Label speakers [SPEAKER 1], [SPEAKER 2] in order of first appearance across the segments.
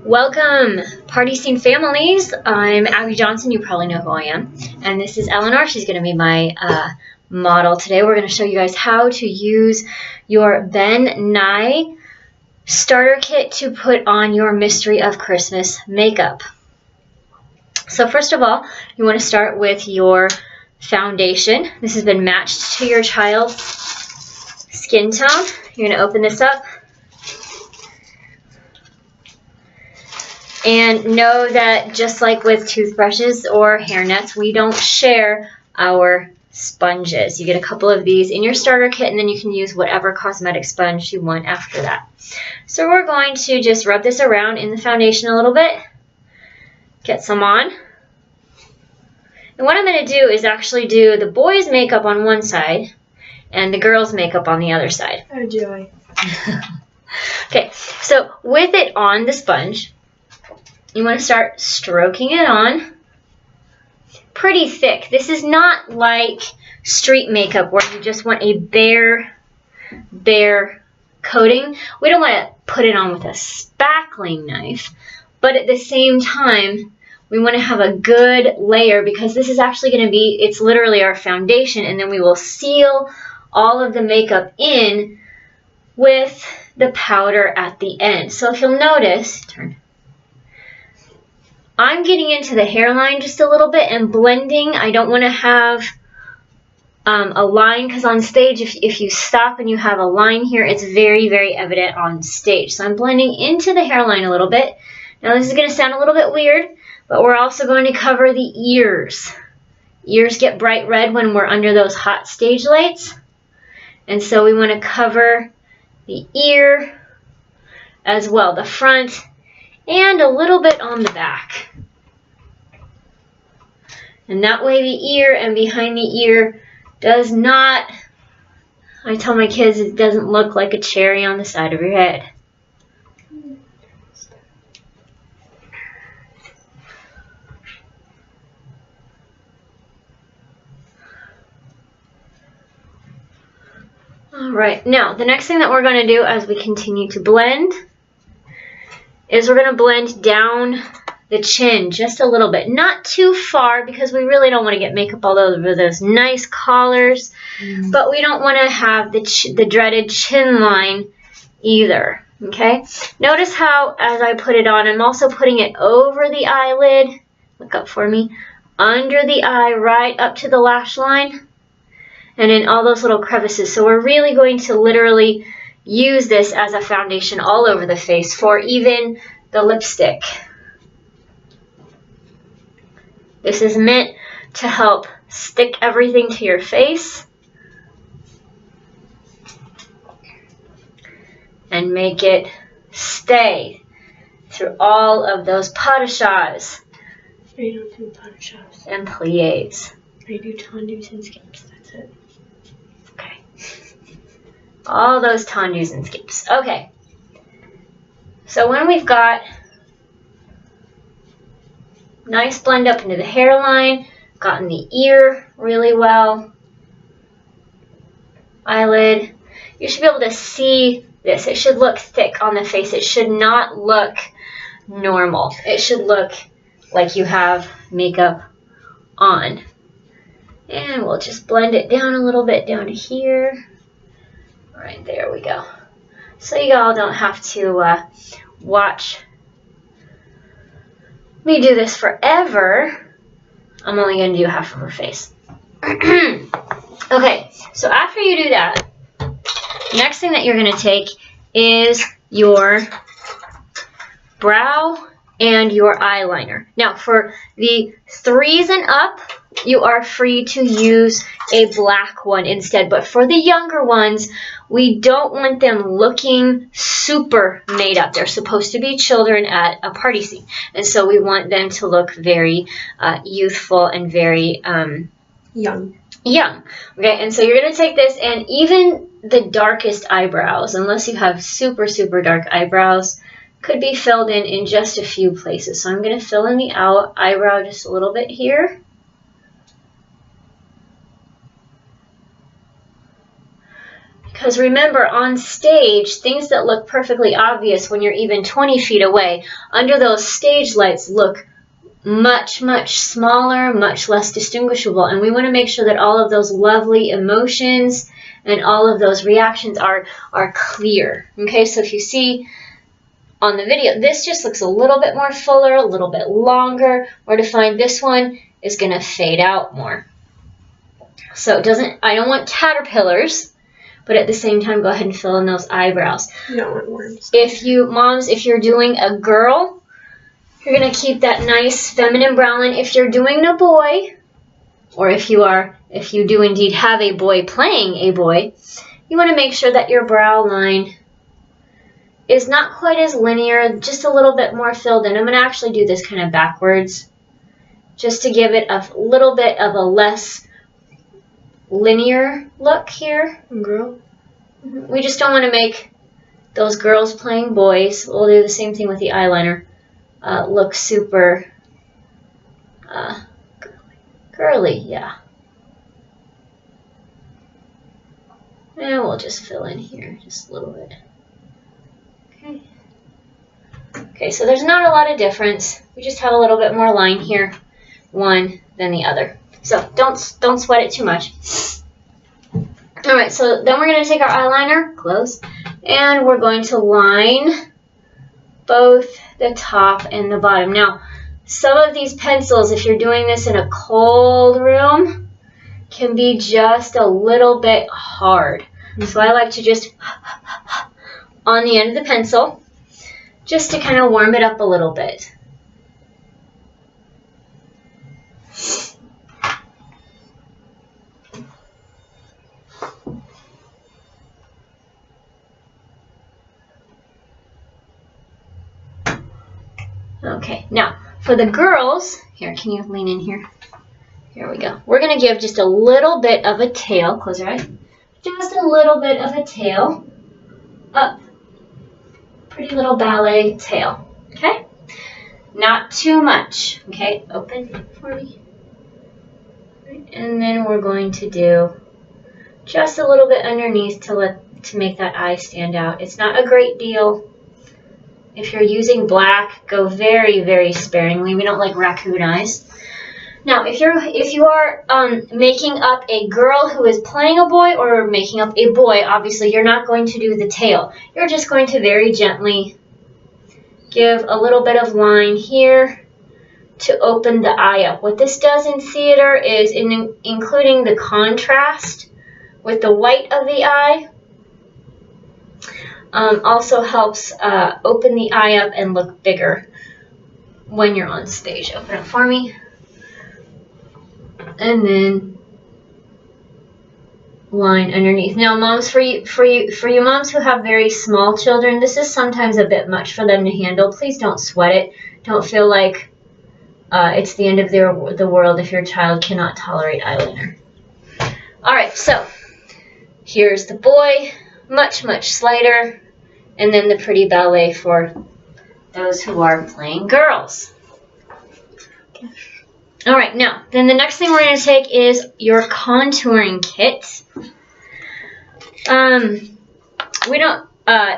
[SPEAKER 1] Welcome, Party Scene families. I'm Abby Johnson. You probably know who I am. And this is Eleanor. She's going to be my model today. We're going to show you guys how to use your Ben Nye starter kit to put on your Mystery of Christmas makeup. So first of all, you want to start with your foundation. This has been matched to your child's skin tone. You're going to open this up. And know that just like with toothbrushes or hair nets, we don't share our sponges. You get a couple of these in your starter kit, and then you can use whatever cosmetic sponge you want after that. So we're going to just rub this around in the foundation a little bit. Get some on. And what I'm going to do is actually do the boys' makeup on one side and the girls' makeup on the other side.
[SPEAKER 2] Oh, joy.
[SPEAKER 1] Okay, so with it on the sponge, you want to start stroking it on pretty thick. This is not like street makeup where you just want a bare coating. We don't want to put it on with a spackling knife, but at the same time, we want to have a good layer because this is actually going to be, it's literally our foundation, and then we will seal all of the makeup in with the powder at the end. So if you'll notice, I'm getting into the hairline just a little bit and blending. I don't want to have a line because on stage, if you stop and you have a line here, it's very, very evident on stage. So I'm blending into the hairline a little bit. Now this is going to sound a little bit weird, but we're also going to cover the ears. Ears get bright red when we're under those hot stage lights. And so we want to cover the ear as well, the front, and a little bit on the back. And that way the ear and behind the ear does not, I tell my kids, it doesn't look like a cherry on the side of your head. Alright, now the next thing that we're going to do as we continue to blend is we're going to blend down the chin just a little bit. Not too far because we really don't want to get makeup all over those nice collars, but we don't want to have the dreaded chin line either. Okay? Notice how as I put it on, I'm also putting it over the eyelid. Look up for me. Under the eye, right up to the lash line, and in all those little crevices. So we're really going to literally use this as a foundation all over the face for even the lipstick. This is meant to help stick everything to your face and make it stay through all of those potages
[SPEAKER 2] I don't do potages.
[SPEAKER 1] and plies.
[SPEAKER 2] I do tendus and skips, that's it.
[SPEAKER 1] Okay. All those tendus and skips. Okay. So when we've got nice blend up into the hairline, gotten the ear really well, eyelid, you should be able to see this. It should look thick on the face. It should not look normal. It should look like you have makeup on. And we'll just blend it down a little bit down to here. All right, there we go. So you all don't have to watch me do this forever. I'm only going to do half of her face. Okay, so after you do that, next thing that you're going to take is your brow and your eyeliner. Now for the 3s and up, you are free to use a black one instead. But for the younger ones, we don't want them looking super made up. They're supposed to be children at a party scene. And so we want them to look very youthful and very
[SPEAKER 2] Young.
[SPEAKER 1] Okay, and so you're going to take this, and even the darkest eyebrows, unless you have super, super dark eyebrows, could be filled in just a few places. So I'm going to fill in the eyebrow just a little bit here. Because remember, on stage, things that look perfectly obvious when you're even 20 feet away, under those stage lights look much, much smaller, much less distinguishable. And we want to make sure that all of those lovely emotions and all of those reactions are clear. Okay, so if you see on the video, this just looks a little bit more fuller, a little bit longer. Or to find this one is going to fade out more. So I don't want caterpillars, but at the same time, go ahead and fill in those eyebrows.
[SPEAKER 2] You don't want worms.
[SPEAKER 1] Moms, if you're doing a girl, you're going to keep that nice feminine brow line. If you're doing a boy, or if you do indeed have a boy playing a boy, you want to make sure that your brow line is not quite as linear, just a little bit more filled in. I'm going to actually do this kind of backwards, just to give it a little bit of a less linear look here.
[SPEAKER 2] Girl.
[SPEAKER 1] We just don't want to make those girls playing boys. We'll do the same thing with the eyeliner. Look super girly, yeah. And we'll just fill in here just a little bit. Okay. Okay, so there's not a lot of difference. We just have a little bit more line here, one than the other. So don't sweat it too much. All right, so then we're going to take our eyeliner, close, and we're going to line both the top and the bottom. Now, some of these pencils, if you're doing this in a cold room, can be just a little bit hard. So I like to just on the end of the pencil, just to kind of warm it up a little bit. Okay, now for the girls, here, can you lean in here? Here we go. We're going to give just a little bit of a tail, close your eyes, just a little bit of a tail up. Pretty little ballet tail, okay? Not too much, okay? Open for me. And then we're going to do just a little bit underneath to make that eye stand out. It's not a great deal. If you're using black, go very, very sparingly. We don't like raccoon eyes. Now, if you are making up a girl who is playing a boy or making up a boy, obviously you're not going to do the tail. You're just going to very gently give a little bit of line here to open the eye up. What this does in theater is including the contrast with the white of the eye. Also helps open the eye up and look bigger when you're on stage. Open it for me. And then line underneath. Now, moms, for you moms who have very small children, this is sometimes a bit much for them to handle. Please don't sweat it. Don't feel like it's the end of the world if your child cannot tolerate eyeliner. All right, so here's the boy, much, much slighter, and then the pretty ballet for those who are playing girls. All right, now, then the next thing we're going to take is your contouring kit.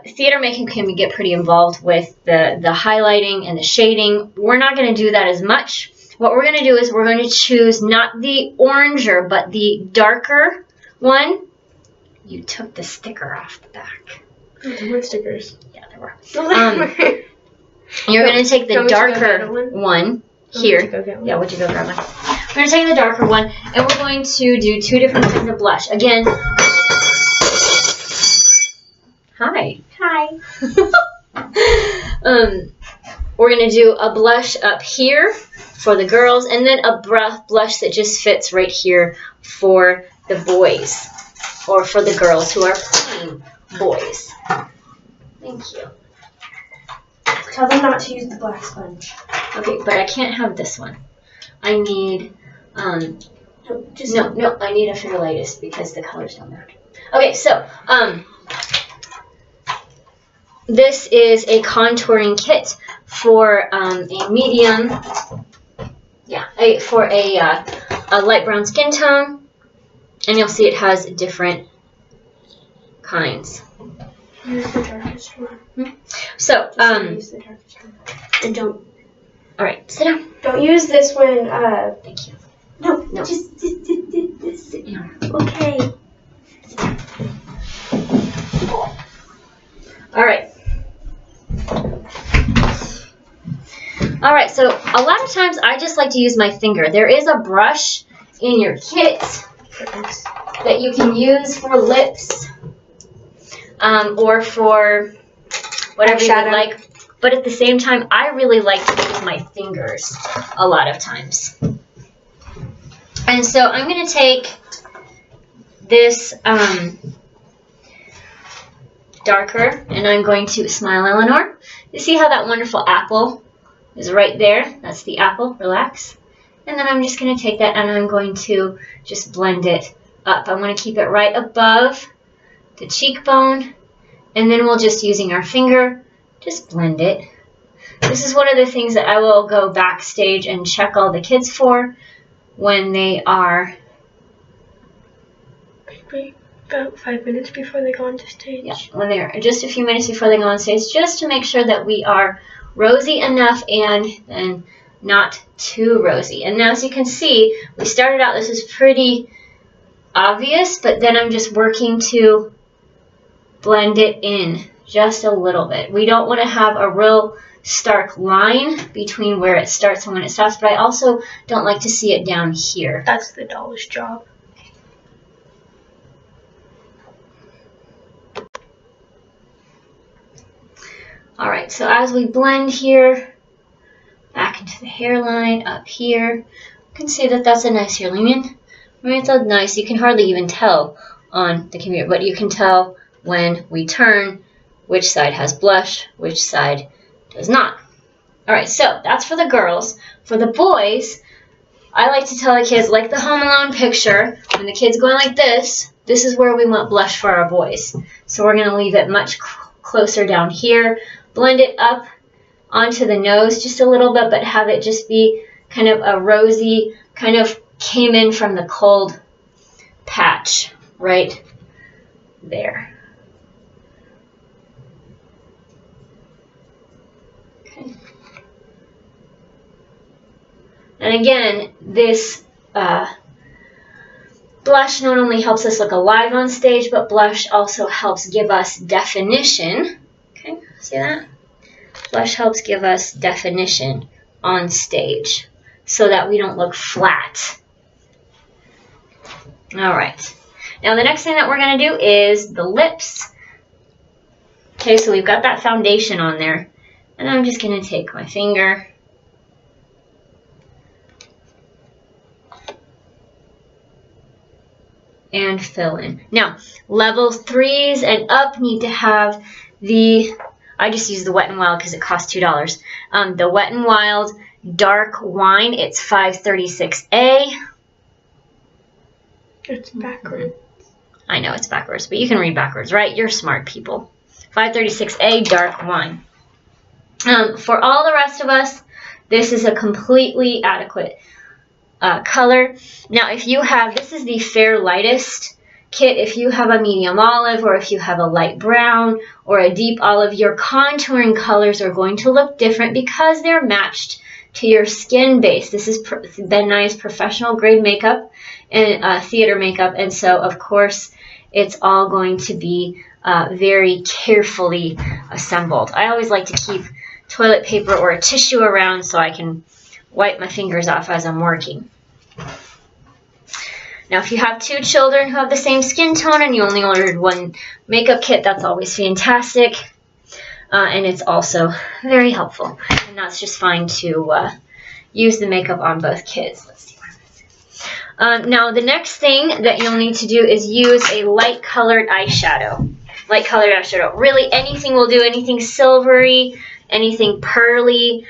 [SPEAKER 1] Theater making can get pretty involved with the highlighting and the shading. We're not going to do that as much. What we're going to do is we're going to choose not the oranger, but the darker one. You took the sticker off the back.
[SPEAKER 2] There were stickers.
[SPEAKER 1] Yeah, there were. You're going to take the darker one. Here. Yeah, would you go grab one? We're going to take the darker one, and we're going to do two different kinds of blush. Again, hi.
[SPEAKER 2] Hi.
[SPEAKER 1] We're going to do a blush up here for the girls, and then a blush that just fits right here for the boys, or for the girls who are playing boys. Thank you.
[SPEAKER 2] Tell them not to use the black sponge.
[SPEAKER 1] Okay, but I can't have this one. I need, I need a Fingerlitis because the colors don't match. Okay, so, this is a contouring kit for a medium, for a light brown skin tone, and you'll see it has different kinds.
[SPEAKER 2] Use the darkest one.
[SPEAKER 1] So,
[SPEAKER 2] Use the darkest one. And don't.
[SPEAKER 1] All right, sit down.
[SPEAKER 2] Don't use this one.
[SPEAKER 1] Thank you.
[SPEAKER 2] No.
[SPEAKER 1] No.
[SPEAKER 2] Just sit
[SPEAKER 1] down.
[SPEAKER 2] Okay.
[SPEAKER 1] All right. All right, so a lot of times I just like to use my finger. There is a brush in your kit that you can use for lips or for whatever you would like. But at the same time, I really like to use my fingers a lot of times. And so I'm going to take this darker, and I'm going to smile, Eleanor. You see how that wonderful apple is right there? That's the apple. Relax. And then I'm just going to take that and I'm going to just blend it up. I want to keep it right above the cheekbone, and then we'll just using our finger just blend it. This is one of the things that I will go backstage and check all the kids for when they are
[SPEAKER 2] about 5 minutes before they go onto stage.
[SPEAKER 1] Yeah, when they're just a few minutes before they go on stage, just to make sure that we are rosy enough and not too rosy. And now, as you can see, we started out, this is pretty obvious, but then I'm just working to blend it in just a little bit. We don't want to have a real stark line between where it starts and when it stops, but I also don't like to see it down here.
[SPEAKER 2] That's the doll's job.
[SPEAKER 1] All right, so as we blend here, back into the hairline, up here, you can see that that's a nice hairline. I mean, it's a nice, you can hardly even tell on the computer, but you can tell when we turn which side has blush, which side does not. All right, so that's for the girls. For the boys, I like to tell the kids, like the Home Alone picture, when the kid's going like this is where we want blush for our boys. So we're going to leave it much closer down here. Blend it up onto the nose just a little bit, but have it just be kind of a rosy, kind of came in from the cold patch right there. Okay. And again, this blush not only helps us look alive on stage, but blush also helps give us definition. Okay, see that? Blush helps give us definition on stage so that we don't look flat. All right. Now the next thing that we're going to do is the lips. Okay, so we've got that foundation on there. And I'm just going to take my finger and fill in. Now, levels 3s and up need to have the, I just use the Wet n Wild because it costs $2. The Wet n Wild Dark Wine, it's 536A.
[SPEAKER 2] It's backwards.
[SPEAKER 1] I know it's backwards, but you can read backwards, right? You're smart people. 536A Dark Wine. For all the rest of us, this is a completely adequate color. Now, if you have, this is the Fair Lightest kit. If you have a medium olive, or if you have a light brown or a deep olive, your contouring colors are going to look different because they're matched to your skin base. This is Ben Nye's professional grade makeup and theater makeup, and so of course it's all going to be very carefully assembled. I always like to keep toilet paper or a tissue around so I can wipe my fingers off as I'm working. Now, if you have 2 children who have the same skin tone and you only ordered 1 makeup kit, that's always fantastic. And it's also very helpful. And that's just fine to use the makeup on both kids. Let's see. Now, the next thing that you'll need to do is use a light colored eyeshadow. Light colored eyeshadow. Really, anything will do. Anything silvery, anything pearly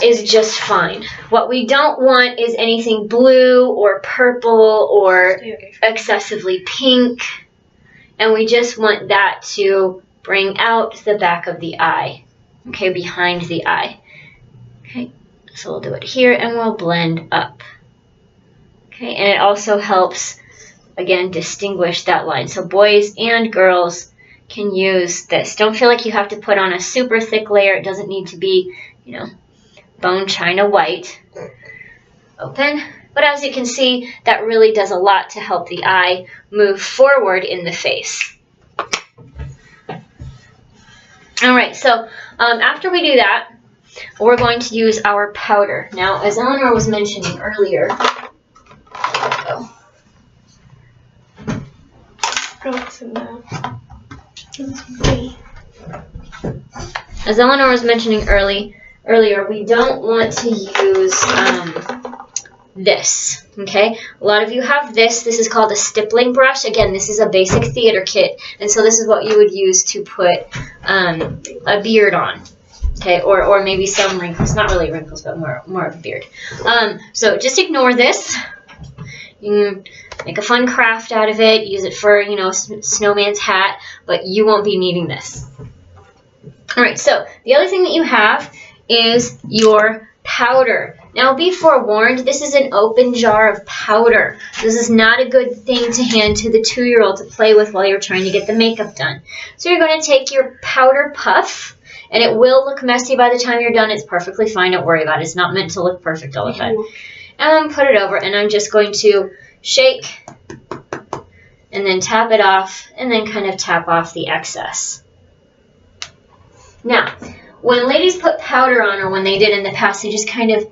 [SPEAKER 1] is just fine. What we don't want is anything blue or purple or excessively pink. And we just want that to bring out the back of the eye. Okay, behind the eye. Okay, so we'll do it here and we'll blend up. Okay, and it also helps again, distinguish that line. So boys and girls can use this. Don't feel like you have to put on a super thick layer. It doesn't need to be, you know, bone china white. Open. But as you can see, that really does a lot to help the eye move forward in the face. All right, so after we do that, we're going to use our powder. Now, as Eleanor was mentioning earlier, as Eleanor was mentioning earlier, we don't want to use this, okay? A lot of you have this. This is called a stippling brush. Again, this is a basic theater kit, and so this is what you would use to put a beard on, okay? Or maybe some wrinkles. Not really wrinkles, but more of a beard. So just ignore this. You can make a fun craft out of it. Use it for, you know, snowman's hat, but you won't be needing this. All right, so the other thing that you have is your powder. Now be forewarned, this is an open jar of powder. This is not a good thing to hand to the 2-year-old to play with while you're trying to get the makeup done. So you're going to take your powder puff, and it will look messy by the time you're done. It's perfectly fine, don't worry about it. It's not meant to look perfect all the time. And put it over, and I'm just going to shake and then tap it off, and then kind of tap off the excess. Now, when ladies put powder on, or when they did in the past, they just kind of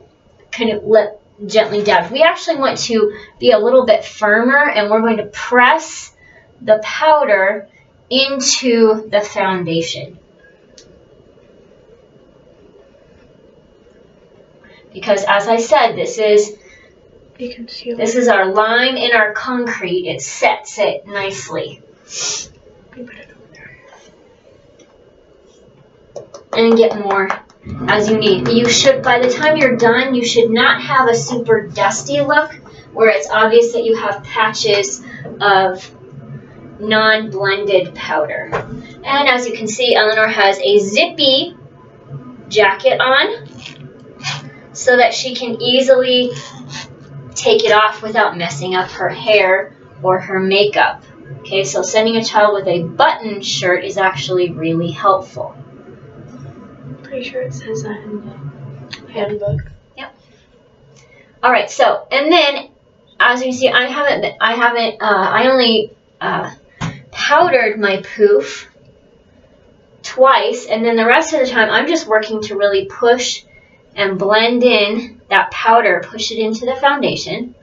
[SPEAKER 1] let gently dab. We actually want to be a little bit firmer, and we're going to press the powder into the foundation. Because as I said, this is our lime in our concrete. It sets it nicely. And get more as you need. You should, by the time you're done, you should not have a super dusty look where it's obvious that you have patches of non-blended powder. And as you can see, Eleanor has a zippy jacket on so that she can easily take it off without messing up her hair or her makeup. Okay, so sending a child with a button shirt is actually really helpful.
[SPEAKER 2] Pretty sure it says that in the handbook.
[SPEAKER 1] Yep. All right. So, and then, as you see, I only powdered my poof twice, and then the rest of the time, I'm just working to really push and blend in that powder, push it into the foundation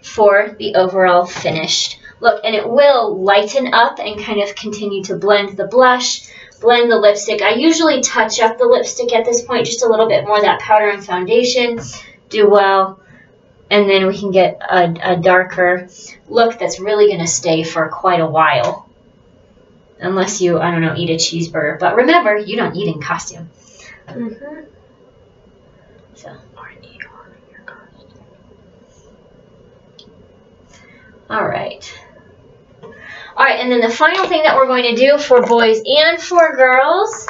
[SPEAKER 1] for the overall finished look. And it will lighten up and kind of continue to blend the blush, blend the lipstick. I usually touch up the lipstick at this point just a little bit more. That powder and foundation do well, and then we can get a darker look that's really going to stay for quite a while, unless you, I don't know, eat a cheeseburger. But remember, you don't eat in costume. So, all right. All right, and then the final thing that we're going to do for boys and for girls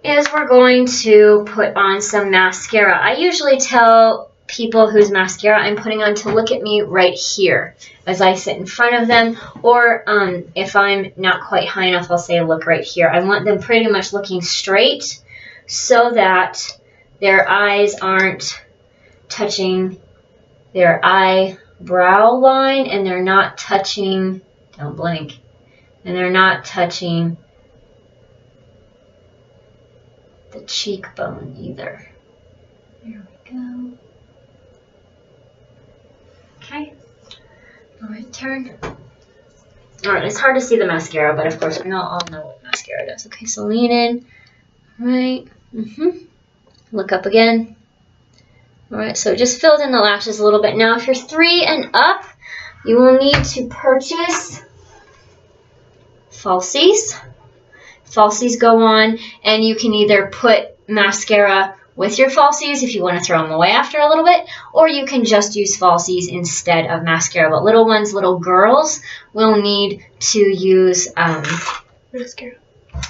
[SPEAKER 1] is we're going to put on some mascara. I usually tell people whose mascara I'm putting on to look at me right here as I sit in front of them, or if I'm not quite high enough, I'll say look right here. I want them pretty much looking straight so that their eyes aren't touching their eyebrow line, and they're not touching, don't blink, and they're not touching the cheekbone either. There we go. Okay. All right, turn. All right, it's hard to see the mascara, but of course we all know what mascara does. Okay, so lean in. All right. Look up again. All right, so just filled in the lashes a little bit. Now, if you're 3 and up, you will need to purchase falsies. Falsies go on, and you can either put mascara with your falsies if you want to throw them away after a little bit, or you can just use falsies instead of mascara. But little ones, little girls, will need to use
[SPEAKER 2] mascara.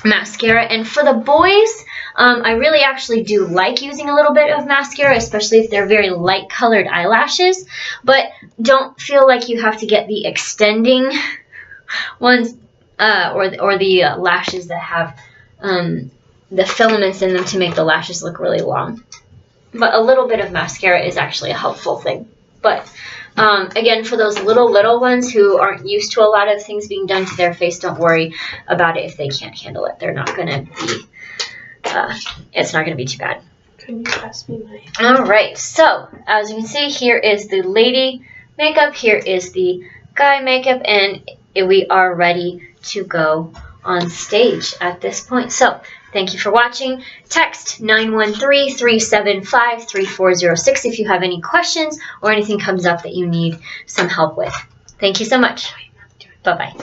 [SPEAKER 1] mascara. And for the boys, I really actually do like using a little bit of mascara, especially if they're very light colored eyelashes, but don't feel like you have to get the extending ones or the lashes that have the filaments in them to make the lashes look really long. But a little bit of mascara is actually a helpful thing. But again, for those little ones who aren't used to a lot of things being done to their face, don't worry about it if they can't handle it. They're not going to be, it's not going to be too bad.
[SPEAKER 2] Can you pass me my...
[SPEAKER 1] All right, so as you can see, here is the lady makeup, here is the guy makeup, and we are ready to go on stage at this point. So thank you for watching. Text 913-375-3406 if you have any questions or anything comes up that you need some help with. Thank you so much. Bye-bye.